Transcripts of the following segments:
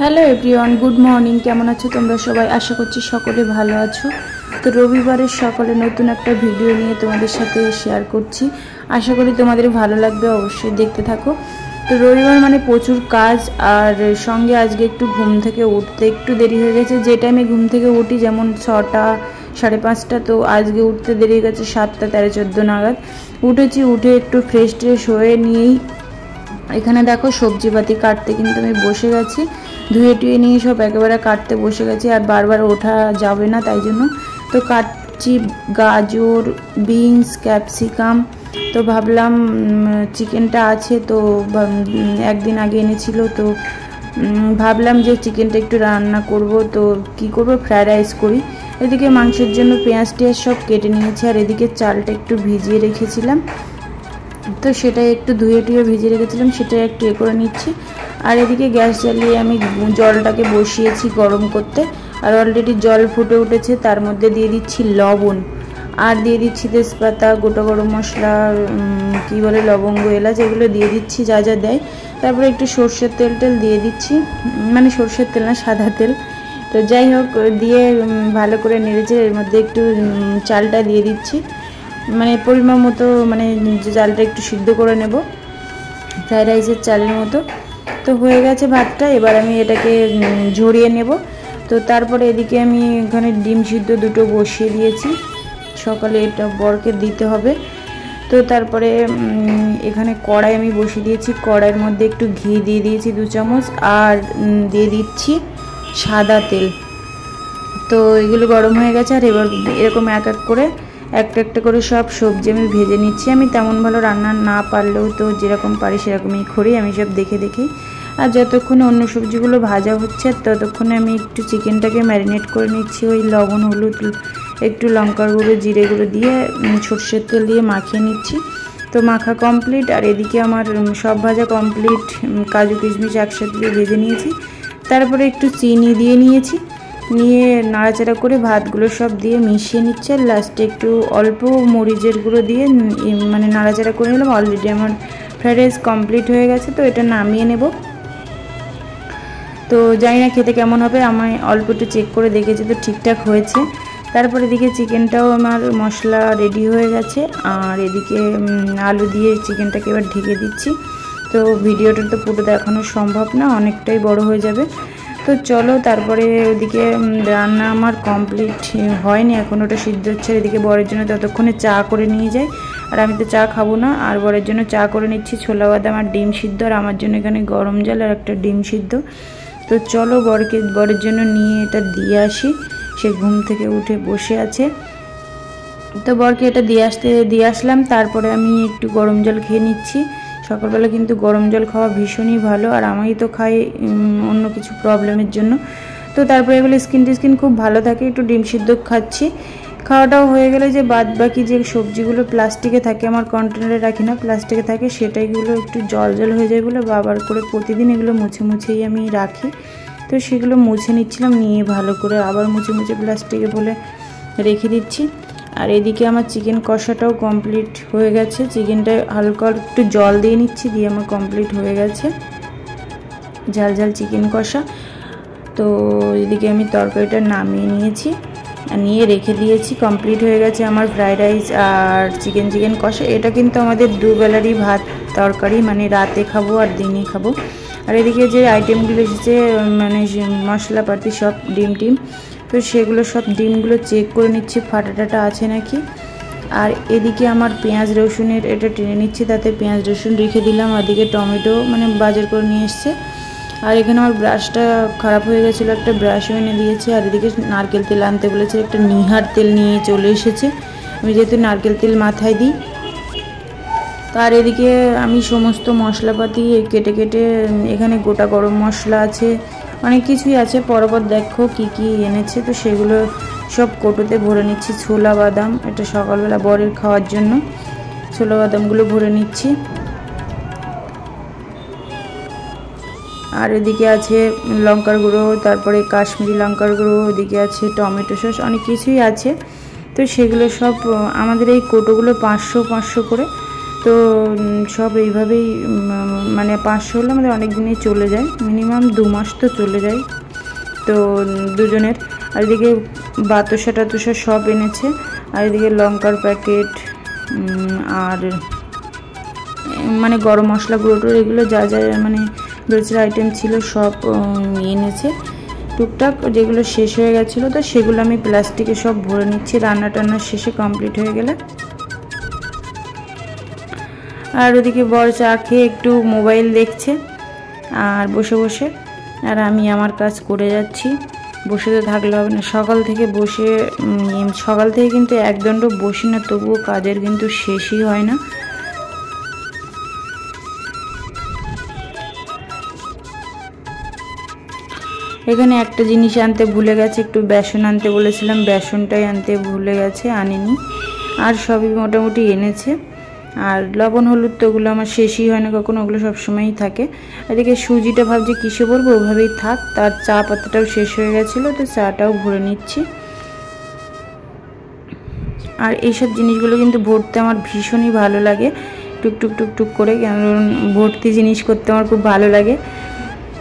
Hello everyone, good morning. কেমন আছো তোমরা সবাই? আশা করছি সকলে ভালো আছো। তো রবিবারের সকালে নতুন একটা ভিডিও নিয়ে তোমাদের সাথে শেয়ার করছি। আশা করি তোমাদের ভালো লাগবে, অবশ্যই দেখতে থাকো। তো রবিবার মানে প্রচুর কাজ, আর সঙ্গে আজকে একটু ঘুম থেকে উঠতে একটু দেরি হয়ে গেছে। যে টাইমে ঘুম থেকে উঠি, যেমন 6টা 5:30, তো আজকে উঠতে দেরি হয়ে গেছে 7টা 13-14 নাগাদ উঠেছি। উঠে একটু ফ্রেশ ট্রেশ হয়ে নিয়েই এখানে দেখো সবজিপাতি কাটতে কিন্তু আমি বসে গেছি। ধুয়ে টুয়ে নিয়ে সব একেবারে কাটতে বসে গেছি, আর বারবার ওঠা যাবে না, তাই জন্য তো কাটছি গাজর, বিনস, ক্যাপসিকাম। তো ভাবলাম চিকেনটা আছে, তো একদিন আগে এনেছিল, তো ভাবলাম যে চিকেনটা একটু রান্না করব। তো কি করব, ফ্রায়েড রাইস করি। এদিকে মাংসের জন্য পেঁয়াজ টিয়াজ সব কেটে নিয়েছি, আর এদিকে চালটা একটু ভিজিয়ে রেখেছিলাম, তো সেটাই একটু ধুয়ে টুয়ে ভিজিয়ে রেখেছিলাম, সেটাই একটু করে নিচ্ছি। আর এদিকে গ্যাস জ্বালিয়ে আমি জলটাকে বসিয়েছি গরম করতে, আর অলরেডি জল ফুটে উঠেছে। তার মধ্যে দিয়ে দিচ্ছি লবণ, আর দিয়ে দিচ্ছি তেজপাতা, গোটা গরম মশলা, কী বলে, লবঙ্গ, এলাচ, এগুলো দিয়ে দিচ্ছি যা যা দেয়। তারপরে একটু সর্ষের তেল দিয়ে দিচ্ছি, মানে সর্ষের তেল না, সাদা তেল। তো যাই হোক, দিয়ে ভালো করে নেড়েছে। এর মধ্যে একটু চালটা দিয়ে দিচ্ছি, মানে পরিমাণ মতো, মানে চালটা একটু সিদ্ধ করে নেব ফ্রাইড রাইসের চালের মতো। তো হয়ে গেছে ভাতটা, এবার আমি এটাকে ঝরিয়ে নেব। তো তারপরে এদিকে আমি এখানে ডিম সিদ্ধ দুটো বসিয়ে দিয়েছি, সকালে এটা বরকে দিতে হবে। তো তারপরে এখানে কড়াই আমি বসিয়ে দিয়েছি, কড়াইয়ের মধ্যে একটু ঘি দিয়ে দিয়েছি 2 চামচ, আর দিয়ে দিচ্ছি সাদা তেল। তো এগুলো গরম হয়ে গেছে, আর এবার এরকম এক এক করে একটা একটা করে সব সবজি আমি ভেজে নিচ্ছি। আমি তেমন ভালো রান্না না পারলেও তো যেরকম পারি সেরকমই করি, আমি সব দেখে দেখেই। আর যতক্ষণে অন্য সবজিগুলো ভাজা হচ্ছে, ততক্ষণে আমি একটু চিকেনটাকে ম্যারিনেট করে নিচ্ছি। ওই লবণ, হলুদ, একটু লঙ্কার গুঁড়ো, জিরে গুঁড়ো দিয়ে সর্ষের তেল দিয়ে মাখিয়ে নিচ্ছি। তো মাখা কমপ্লিট, আর এদিকে আমার সব ভাজা কমপ্লিট। কাজু কিশমিশ একসাথে দিয়ে ভেজে নিয়েছি। তারপরে একটু চিনি দিয়ে নিয়েছি, নিয়ে নাড়াচাড়া করে ভাতগুলো সব দিয়ে মিশিয়ে নিচ্ছে। আর লাস্টে একটু অল্প মরিচের গুঁড়ো দিয়ে মানে নাড়াচাড়া করে নিলাম। অলরেডি আমার ফ্রাইড রাইস কমপ্লিট হয়ে গেছে, তো এটা নামিয়ে নেব। তো জানি না খেতে কেমন হবে, আমি অল্প একটু চেক করে দেখেছি, তো ঠিকঠাক হয়েছে। তারপর এদিকে চিকেনটাও আমার মশলা রেডি হয়ে গেছে, আর এদিকে আলু দিয়ে চিকেনটাকে এবার ঢেকে দিচ্ছি। তো ভিডিওটা তো পুরো দেখানো সম্ভব না, অনেকটাই বড় হয়ে যাবে। তো চলো, তারপরে ওদিকে রান্না আমার কমপ্লিট হয়নি এখন, ওটা সিদ্ধ হচ্ছে। এদিকে বরের জন্য ততক্ষণে চা করে নিয়ে যাই, আর আমি তো চা খাবো না, আর বরের জন্য চা করে নিচ্ছি, ছোলা বাদাম আর ডিম সিদ্ধ, আর আমার জন্য এখানে গরম জল আর একটা ডিম সিদ্ধ। তো চলো বরের জন্য নিয়ে এটা দিয়ে আসি। সে ঘুম থেকে উঠে বসে আছে, তো বরকে এটা দিয়ে আসলাম। তারপরে আমি একটু গরম জল খেয়ে নিচ্ছি। সকালবেলা কিন্তু গরম জল খাওয়া ভীষণই ভালো, আর আমি তো খাই অন্য কিছু প্রবলেমের জন্য। তো তারপরে এগুলো স্কিন খুব ভালো থাকে। একটু ডিম সিদ্ধ খাচ্ছি। খাওয়াটাও হয়ে গেলে যে বাদ বাকি যে সবজিগুলো প্লাস্টিকে থাকে, আমার কন্টেনারে রাখি না, প্লাস্টিকে থাকে, সেটাইগুলো একটু জল হয়ে যায় বলে বাবার করে প্রতিদিন এগুলো মুছেই আমি রাখি। তো সেগুলো মুছে নিচ্ছিলাম, নিয়ে ভালো করে আবার মুছে প্লাস্টিকে বলে রেখে দিচ্ছি। আর এদিকে আমার চিকেন কষাটাও কমপ্লিট হয়ে গেছে। চিকেনটা হালকা একটু জল দিয়ে নিচ্ছি, দিয়ে আমার কমপ্লিট হয়ে গেছে ঝাল চিকেন কষা। তো এদিকে আমি তরকারিটা নামিয়ে নিয়েছি, নিয়ে রেখে দিয়েছি। কমপ্লিট হয়ে গেছে আমার ফ্রাইড রাইস আর চিকেন কষা। এটা কিন্তু আমাদের দুবেলারই ভাত তরকারি, মানে রাতে খাবো আর দিনে খাবো। আর এদিকে যে আইটেমগুলো এসেছে, মানে মশলাপাতি সব, ডিম, তো সেগুলো সব ডিমগুলো চেক করে নিচ্ছি ফাটা আছে নাকি। আর এদিকে আমার পেঁয়াজ রসুনের এটা টেনে নিচ্ছি, তাতে পেঁয়াজ রসুন রেখে দিলাম। ওদিকে টমেটো মানে বাজার করে নিয়ে এসছে। আর এখানে আমার ব্রাশটা খারাপ হয়ে গেছিলো, একটা ব্রাশও এনে দিয়েছি। আর এদিকে নারকেল তেল আনতে বলেছে, একটা নিহার তেল নিয়ে চলে এসেছে। আমি যেহেতু নারকেল তেল মাথায় দিই। তার এদিকে আমি সমস্ত মশলাপাতি কেটে এখানে গোটা গরম মশলা আছে, অনেক কিছুই আছে, পরপর দেখো কি এনেছে। তো সেগুলো সব কৌটোতে ভরে নিচ্ছি। ছোলা বাদাম, এটা সকালবেলা বরের খাওয়ার জন্য ছোলা বাদামগুলো ভরে নিচ্ছি। আর এদিকে আছে লঙ্কার গুঁড়ো, তারপরে কাশ্মীরি লঙ্কার গুঁড়ো, এদিকে আছে টমেটো সস, অনেক কিছুই আছে। তো সেগুলো সব আমাদের এই কৌটোগুলো 500 করে। তো সব এইভাবেই মানে 500 হলে আমাদের অনেক দিনই চলে যায়, মিনিমাম 2 মাস তো চলে যায় তো দুজনের। আর এদিকে বাতাসা টাতুসা সব এনেছে, আর এদিকে লঙ্কার প্যাকেট আর মানে গরম মশলা গুঁড়ো এগুলো যা যা মানে গ্রোসারি আইটেম ছিল সব এনেছে টুকটাক, যেগুলো শেষ হয়ে গেছিলো তো সেগুলো আমি প্লাস্টিকে সব ভরে নিচ্ছি রান্না টান্না শেষে কমপ্লিট হয়ে গেলে। আর ওদিকে বর চা খেয়ে একটু মোবাইল দেখছে আর বসে বসে, আর আমি আমার কাজ করে যাচ্ছি। বসে তো থাকলে হবে না, সকাল থেকে কিন্তু একদণ্ড বসি না, তবুও কাজের কিন্তু শেষই হয় না। এখানে একটা জিনিস আনতে ভুলে গেছে, একটু বেসন আনতে বলেছিলাম, বেসনটাই আনতে ভুলে গেছে, আনেনি। আর সবই মোটামুটি এনেছে। আর লবণ হলুদ তো ওগুলো আমার শেষই হয় না কখনো, ওগুলো সবসময়ই থাকে। এদিকে সুজিটা ভাবছি কিসে ভরবো, ওভাবেই থাক। তার চা পাতাটাও শেষ হয়ে গেছিলো তো চাটাও ভরে নিচ্ছি। আর এইসব জিনিসগুলো কিন্তু ভরতে আমার ভীষণই ভালো লাগে, টুকটুক টুকটুক করে, কারণ ভর্তি জিনিস করতে আমার খুব ভালো লাগে।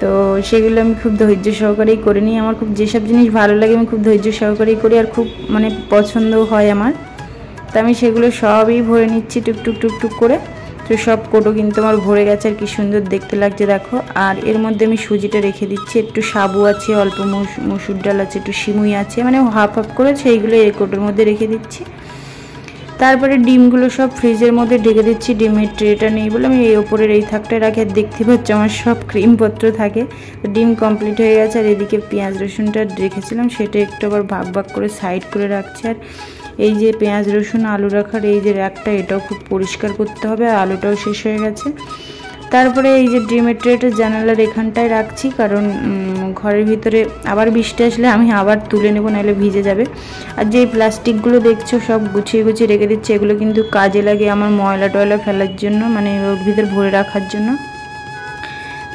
তো সেগুলো আমি খুব ধৈর্য সহকারেই করে নিই। আমার খুব যেসব জিনিস ভালো লাগে আমি খুব ধৈর্য সহকারেই করি, আর খুব মানে পছন্দও হয় আমার। তো আমি সেগুলো সবই ভরে নিচ্ছি টুকটুক টুকটুক করে। তো সব কোটো কিন্তু আমার ভরে গেছে, আর কি সুন্দর দেখতে লাগছে দেখো। আর এর মধ্যে আমি সুজিটা রেখে দিচ্ছি, একটু সাবু আছে, অল্প মসুর ডাল আছে, একটু সিমুই আছে, মানে হাফ হাফ করে সেইগুলো এই কোটোর মধ্যে রেখে দিচ্ছি। তারপরে ডিমগুলো সব ফ্রিজের মধ্যে ঢেকে দিচ্ছি। ডিমের ট্রেটা নেই বলে আমি এই ওপরের এই থাকটা রাখি, আর দেখতে পাচ্ছি আমার সব ক্রিমপত্র থাকে। ডিম কমপ্লিট হয়ে গেছে। আর এদিকে পেঁয়াজ রসুনটা রেখেছিলাম, সেটা একটু আবার ভাগ ভাগ করে সাইড করে রাখছি। আর এই যে পেঁয়াজ রসুন আলু রাখার এই যে র্যাকটা, এটাও খুব পরিষ্কার করতে হবে, আর আলুটাও শেষ হয়ে গেছে। তারপরে এই যে ডিমের ট্রেটা জানালার এখানটায় রাখছি, কারণ ঘরের ভিতরে আবার বৃষ্টি আসলে আমি আবার তুলে নেব, নাহলে ভিজে যাবে। আর যে প্লাস্টিকগুলো দেখছো সব গুছিয়ে গুছিয়ে রেখে দিচ্ছি, এগুলো কিন্তু কাজে লাগে আমার ময়লা টয়লা ফেলার জন্য, মানে ওর ভিতরে ভরে রাখার জন্য।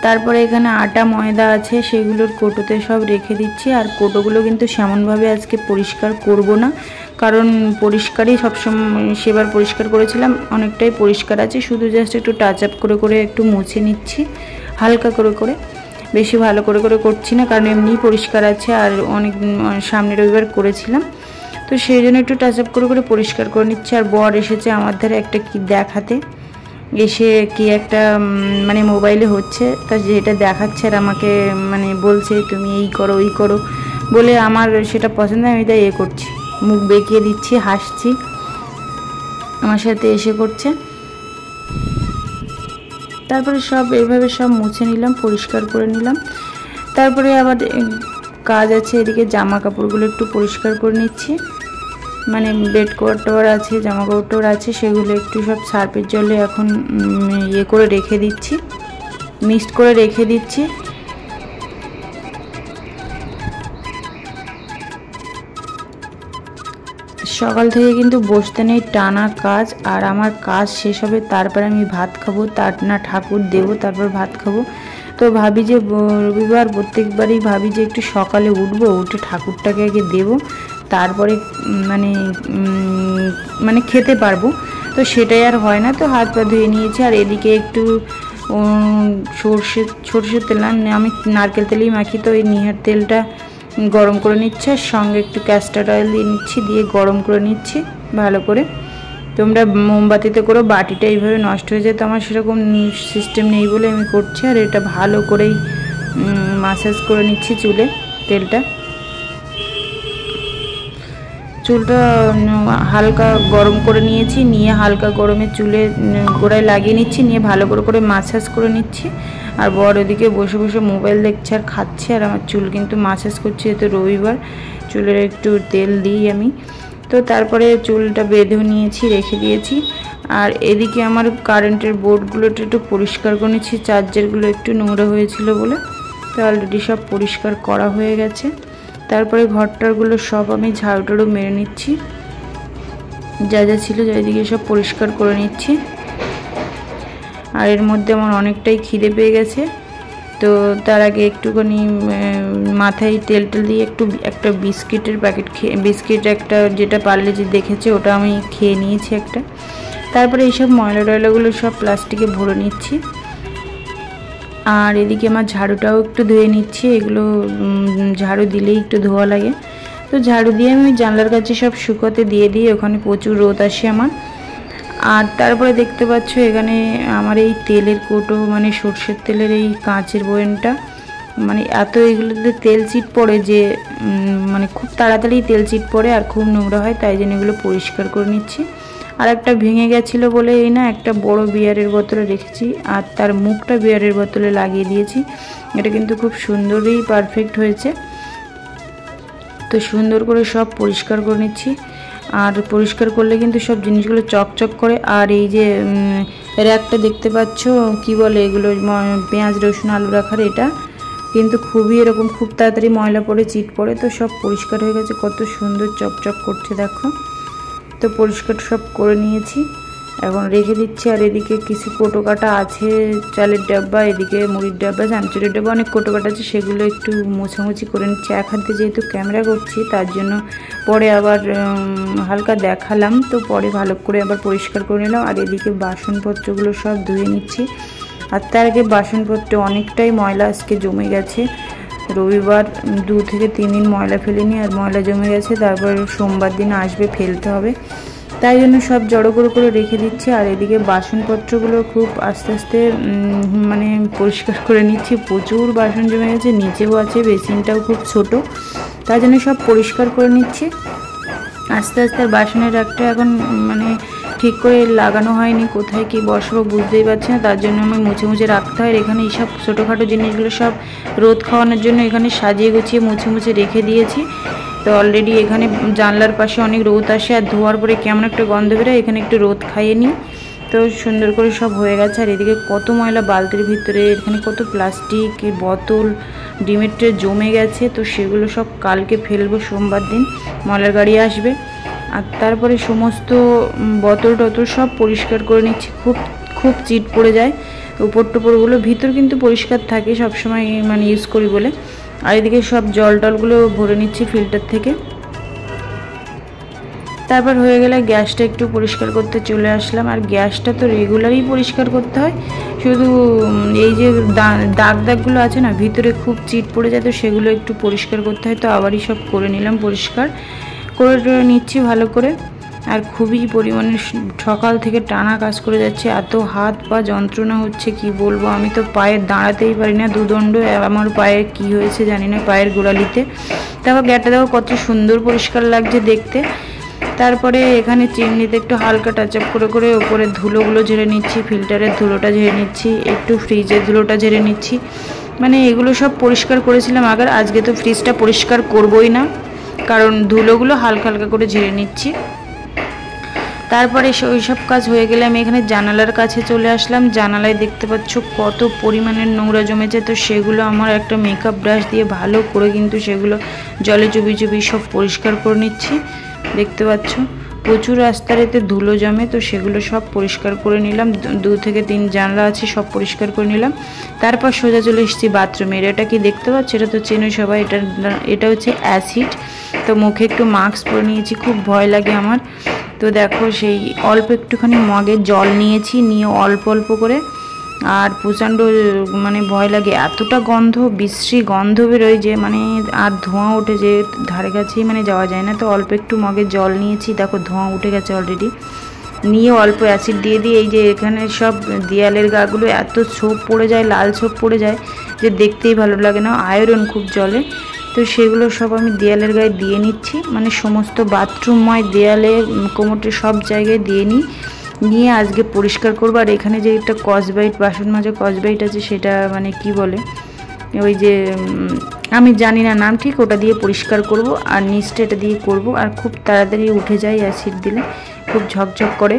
তারপরে এখানে আটা ময়দা আছে, সেগুলোর কোটোতে সব রেখে দিচ্ছি। আর কোটোগুলো কিন্তু সেমনভাবে আজকে পরিষ্কার করব না, কারণ পরিষ্কারই সবসময়, সেবার পরিষ্কার করেছিলাম, অনেকটাই পরিষ্কার আছে, শুধু জাস্ট একটু টাচ আপ করে করে একটু মুছে নিচ্ছি হালকা করে করে, বেশি ভালো করে করে করছি না, কারণ এমনিই পরিষ্কার আছে। আর অনেক সামনের রবিবার করেছিলাম, তো সেই জন্য একটু টাচ আপ করে করে পরিষ্কার করে নিচ্ছি। আর বর এসেছে আমার ধারে একটা কি দেখাতে, এসে কি একটা মানে মোবাইলে হচ্ছে, তা যেটা দেখাচ্ছে আর আমাকে মানে বলছে তুমি এই করো ওই করো বলে, আমার সেটা পছন্দ, আমি তাই করছি, মুখ বেঁকিয়ে দিচ্ছি, হাসছি, আমার সাথে এসে করছে। তারপরে সব এইভাবে সব মুছে নিলাম, পরিষ্কার করে নিলাম। তারপরে আবার কাজ আছে, এদিকে জামা কাপড়গুলো একটু পরিষ্কার করে নিচ্ছি, মানে বেড কভার টভার আছে, জামা কাপড় টভার আছে, সেগুলো একটু সব সার্ফের জলে এখন করে রেখে দিচ্ছি, মিক্সড করে রেখে দিচ্ছি। সকাল থেকে কিন্তু বসতে নেই, টানা কাজ। আর আমার কাজ শেষ হবে, তারপরে আমি ভাত খাবো, তার না ঠাকুর দেবো, তারপর ভাত খাবো। তো ভাবি যে রবিবার প্রত্যেকবারই ভাবি যে একটু সকালে উঠবো, উঠে ঠাকুরটাকে আগে দেবো, তারপরে মানে খেতে পারবো। তো সেটাই আর হয় না, তো হাত পা ধুয়ে নিয়েছি। আর এদিকে একটু সর্ষের তেল, আমি নারকেল তেলেই মাখি, তো এই নিহার তেলটা গরম করে নিচ্ছে, আর সঙ্গে একটু ক্যাস্টার অয়েল দিয়ে নিচ্ছি, দিয়ে গরম করে নিচ্ছি ভালো করে। তোমরা মোমবাতিতে করো, বাটিটা এইভাবে নষ্ট হয়ে যায়, তো আমার সেরকম সিস্টেম নেই বলে আমি করছি। আর এটা ভালো করেই মাসাজ করে নিচ্ছি চুলে, চুলটা হালকা গরম করে নিয়েছি, নিয়ে হালকা গরমে চুলে গোড়ায় লাগিয়ে নিচ্ছি, নিয়ে ভালো করে করে মাসাজ করে নিচ্ছি। আর বর ওদিকে বসে বসে মোবাইল দেখছে আর খাচ্ছে, আর আমার চুল কিন্তু মাসাজ করছি, যেহেতু রবিবার চুলের একটু তেল দিই আমি। তো তারপরে চুলটা বেঁধেও নিয়েছি, রেখে দিয়েছি। আর এদিকে আমার কারেন্টের বোর্ডগুলোটা একটু পরিষ্কার করে নিচ্ছি, চার্জারগুলো একটু নোংরা হয়েছিল বলে, তো অলরেডি সব পরিষ্কার করা হয়ে গেছে। তারপরে ঘরটারগুলো সব আমি ঝাড়ু টাড়ু মেরে নিচ্ছি, যা যা ছিল চারিদিকে সব পরিষ্কার করে নিচ্ছি। আর এর মধ্যে আমার অনেকটাই খিদে পেয়ে গেছে, তো তার আগে একটুখানি মাথায় তেল দিয়ে একটা বিস্কিটের প্যাকেট বিস্কিট একটা যেটা পারলে যে দেখেছে ওটা আমি খেয়ে নিয়েছি একটা। তারপরে এইসব ময়লা টয়লাগুলো সব প্লাস্টিকে ভরে নিচ্ছি। আর এদিকে আমার ঝাড়ুটাও একটু ধুয়ে নিচ্ছি, এগুলো ঝাড়ু দিলেই একটু ধোয়া লাগে। তো ঝাড়ু দিয়ে আমি জানলার কাছে সব শুকোতে দিয়ে দিই, ওখানে প্রচুর রোদ আসে আমার। আর তারপরে দেখতে পাচ্ছ এখানে আমার এই তেলের কৌটো, মানে সর্ষের তেলের এই কাঁচের বয়ামটা, মানে এত এগুলোতে তেল চিট পড়ে যে মানে খুব তাড়াতাড়ি তেল চিট পড়ে আর খুব নোংরা হয়, তাই জন্য এগুলো পরিষ্কার করে নিচ্ছি। আর একটা ভেঙে গেছিলো বলে এই না একটা বড় বিয়ারের বোতলে রেখেছি, আর তার মুখটা বিয়ারের বোতলে লাগিয়ে দিয়েছি। এটা কিন্তু খুব সুন্দরই পারফেক্ট হয়েছে। তো সুন্দর করে সব পরিষ্কার করে নিচ্ছি। আর পরিষ্কার করলে কিন্তু সব জিনিসগুলো চকচক করে। আর এই যে র্যাকটা দেখতে পাচ্ছ, কি বলে এগুলো, পেঁয়াজ রসুন আলু রাখার, এটা কিন্তু খুবই এরকম খুব তাড়াতাড়ি ময়লা পড়ে চিট পড়ে। তো সব পরিষ্কার হয়ে গেছে, কত সুন্দর চকচক করছে দেখো। তো পরিষ্কার সব করে নিয়েছি, এখন রেখে দিচ্ছি। আর এদিকে কিছু কোটো কাটা আছে, চালের ডাব্বা, এদিকে মুড়ির ডাব্বা, চানাচুরের ডাব্বা, অনেক কোটো কাটা আছে, সেগুলো একটু মোছামুছি করে নিচ্ছি। এক হাতে যেহেতু ক্যামেরা করছি তার জন্য পরে আবার হালকা দেখালাম, তো পরে ভালো করে আবার পরিষ্কার করে নিলাম। আর এদিকে বাসনপত্রগুলো সব ধুয়ে নিচ্ছি। আর তার আগে বাসনপত্র অনেকটাই ময়লা আজকে জমে গেছে, রবিবার 2 থেকে 3 দিন ময়লা ফেলিনি, আর ময়লা জমে গেছে। তারপর সোমবার দিন আসবে, ফেলতে হবে, তাই জন্য সব জড়ো করে রেখে দিচ্ছি। আর এদিকে বাসনপত্রগুলো খুব আস্তে আস্তে মানে পরিষ্কার করে নিচ্ছি, প্রচুর বাসন জমে গেছে, নিচেও আছে, বেসিনটাও খুব ছোট, তাই জন্য সব পরিষ্কার করে নিচ্ছি আস্তে আস্তে। বাসনের রাখটা এখন মানে ঠিক করে লাগানো হয়নি, কোথায় কি বসাবো বুঝতেই পারছি না, তার জন্য আমি মুছে মুছে রাখতে হয়। এখানে এইসব ছোটোখাটো জিনিসগুলো সব রোদ খাওয়ানোর জন্য এখানে সাজিয়ে গুছিয়ে মুছে মুছে রেখে দিয়েছি। তো অলরেডি এখানে জানলার পাশে অনেক রোদ আসে, আর ধোয়ার পরে কেমন একটা গন্ধ বেরোয়, এখানে একটু রোদ খাইয়ে নিই। তো সুন্দর করে সব হয়ে গেছে। আর এদিকে কত ময়লা বালতির ভিতরে, এখানে কত প্লাস্টিক বোতল ডিমের ট্রে জমে গেছে, তো সেগুলো সব কালকে ফেলবো, সোমবার দিন ময়লার গাড়ি আসবে। আর তারপরে সমস্ত বোতল টতল সব পরিষ্কার করে নিচ্ছি, খুব চিট পড়ে যায় উপর টুপরগুলো, ভিতর কিন্তু পরিষ্কার থাকে সবসময়, মানে ইউজ করি বলে। আর এদিকে সব জল টলগুলো ভরে নিচ্ছি ফিল্টার থেকে। তারপর হয়ে গেলে গ্যাসটা একটু পরিষ্কার করতে চলে আসলাম। আর গ্যাসটা তো রেগুলারই পরিষ্কার করতে হয়, শুধু এই যে দাগগুলো আছে না ভিতরে খুব চিট পড়ে যায়, তো সেগুলো একটু পরিষ্কার করতে হয়। তো আবারই সব করে নিলাম, পরিষ্কার করে নিচ্ছি ভালো করে। আর খুবই পরিমাণে সকাল থেকে টানা কাজ করে যাচ্ছে, এত হাত পা যন্ত্রণা হচ্ছে কি বলবো, আমি তো পায়ে দাঁড়াতেই পারি না, দুদণ্ড। আমার পায়ে কি হয়েছে জানি না, পায়ের গোড়ালিতে। তারপর গ্যাসটা দেখো কত সুন্দর পরিষ্কার লাগছে দেখতে। তারপরে এখানে চিমনিতে একটু হালকা টাচ আপ করে ওপরে ধুলোগুলো ঝেড়ে নিচ্ছি, ফিল্টারের ধুলোটা ঝেড়ে নিচ্ছি, একটু ফ্রিজের ধুলোটা ঝেড়ে নিচ্ছি। মানে এগুলো সব পরিষ্কার করেছিলাম আগে, আজকে তো ফ্রিজটা পরিষ্কার করবই না, কারণ ধুলোগুলো হালকা হালকা করে ঝেড়ে নিচ্ছি। তারপরে ওই সব কাজ হয়ে গেলে আমি এখানে জানালার কাছে চলে আসলাম। জানালায় দেখতে পাচ্ছ কত পরিমাণের নোংরা জমেছে, তো সেগুলো আমার একটা মেকআপ ব্রাশ দিয়ে ভালো করে কিন্তু সেগুলো জলে চুবি সব পরিষ্কার করে নিচ্ছি। দেখতে পাচ্ছ প্রচুর রাস্তার এতে ধুলো জমে, তো সেগুলো সব পরিষ্কার করে নিলাম। 2 থেকে 3 জানলা আছে, সব পরিষ্কার করে নিলাম। তারপর সোজা চলে এসেছি বাথরুমে। এটা কি দেখতে পাচ্ছ, এটা তো চেনো সবাই, এটা হচ্ছে অ্যাসিড। তো মুখে একটু মাস্ক পরে নিয়েছি, খুব ভয় লাগে আমার। তো দেখো সেই অল্প একটুখানি মগে জল নিয়েছি, নিয়ে অল্প অল্প করে, আর প্রচণ্ড মানে ভয় লাগে, এতটা গন্ধ, বিশ্রী গন্ধ বেরোয় যে মানে, আর ধোঁয়া ওঠে যে ধারে কাছেই মানে যাওয়া যায় না। তো অল্প একটু মগে জল নিয়েছি, দেখো ধোঁয়া উঠে গেছে অলরেডি। নিয়ে অল্প অ্যাসিড দিয়ে দিই, এই যে এখানে সব দেয়ালের গাগুলো এত ছোপ পড়ে যায়, লাল ছোপ পড়ে যায় যে দেখতেই ভালো লাগে না, আয়রন খুব জলে। তো সেগুলো সব আমি দেয়ালের গায়ে দিয়ে নিচ্ছি, মানে সমস্ত বাথরুমময় দেয়ালে কোমোটে সব জায়গায় দিয়ে নিয়ে আজকে পরিষ্কার করবো। আর এখানে যে একটা কসবাইট, বাসন মাজা কসবাইট আছে, সেটা মানে কি বলে, ওই যে আমি জানি না নাম ঠিক, ওটা দিয়ে পরিষ্কার করব। আর নিচটা এটা দিয়ে করব, আর খুব তাড়াতাড়ি উঠে যায় অ্যাসিড দিলে, খুব ঝকঝক করে।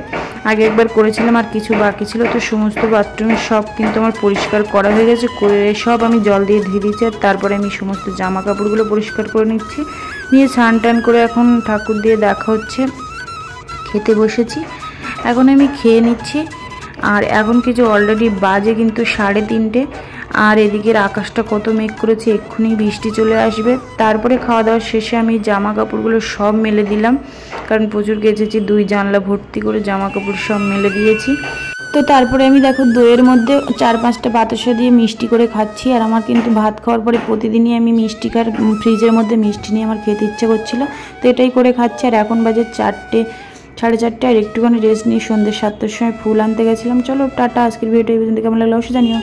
আগে একবার করেছিলাম, আর কিছু বাকি ছিল, তো সমস্ত বাথরুমের সব কিন্তু আমার পরিষ্কার করা হয়ে গেছে, করে সব আমি জল দিয়ে ধুয়ে দিয়েছি। আর তারপরে আমি সমস্ত জামা কাপড়গুলো পরিষ্কার করে নিচ্ছি, নিয়ে স্নান টান করে এখন ঠাকুর দিয়ে দেখা হচ্ছে, খেতে বসেছি। এখন আমি খেয়ে নিচ্ছি। আর এখন কিছু অলরেডি বাজে কিন্তু 3:30, আর এদিকের আকাশটা কত মেঘ করেছে, এক্ষুনি বৃষ্টি চলে আসবে। তারপরে খাওয়া দাওয়ার শেষে আমি জামা কাপড়গুলো সব মেলে দিলাম, কারণ প্রচুর গেছেছি, 2 জানলা ভর্তি করে জামা কাপড় সব মেলে দিয়েছি। তো তারপরে আমি দেখো দইয়ের মধ্যে 4-5টা বাতাসা দিয়ে মিষ্টি করে খাচ্ছি। আর আমার কিন্তু ভাত খাওয়ার পরে প্রতিদিনই আমি মিষ্টি খার ফ্রিজের মধ্যে মিষ্টি নিয়ে আমার খেতে ইচ্ছে করছিল, তো এটাই করে খাচ্ছি। আর এখন বাজে 4টে, 4:30, আর একটুখানি রেস্ট নিয়ে সন্ধ্যে 7টার সময় ফুল আনতে গেছিলাম। চলো টাটা, আজকের ভিডিওটা এই পর্যন্ত কেমন লাগলো অবশ্যই জানিও।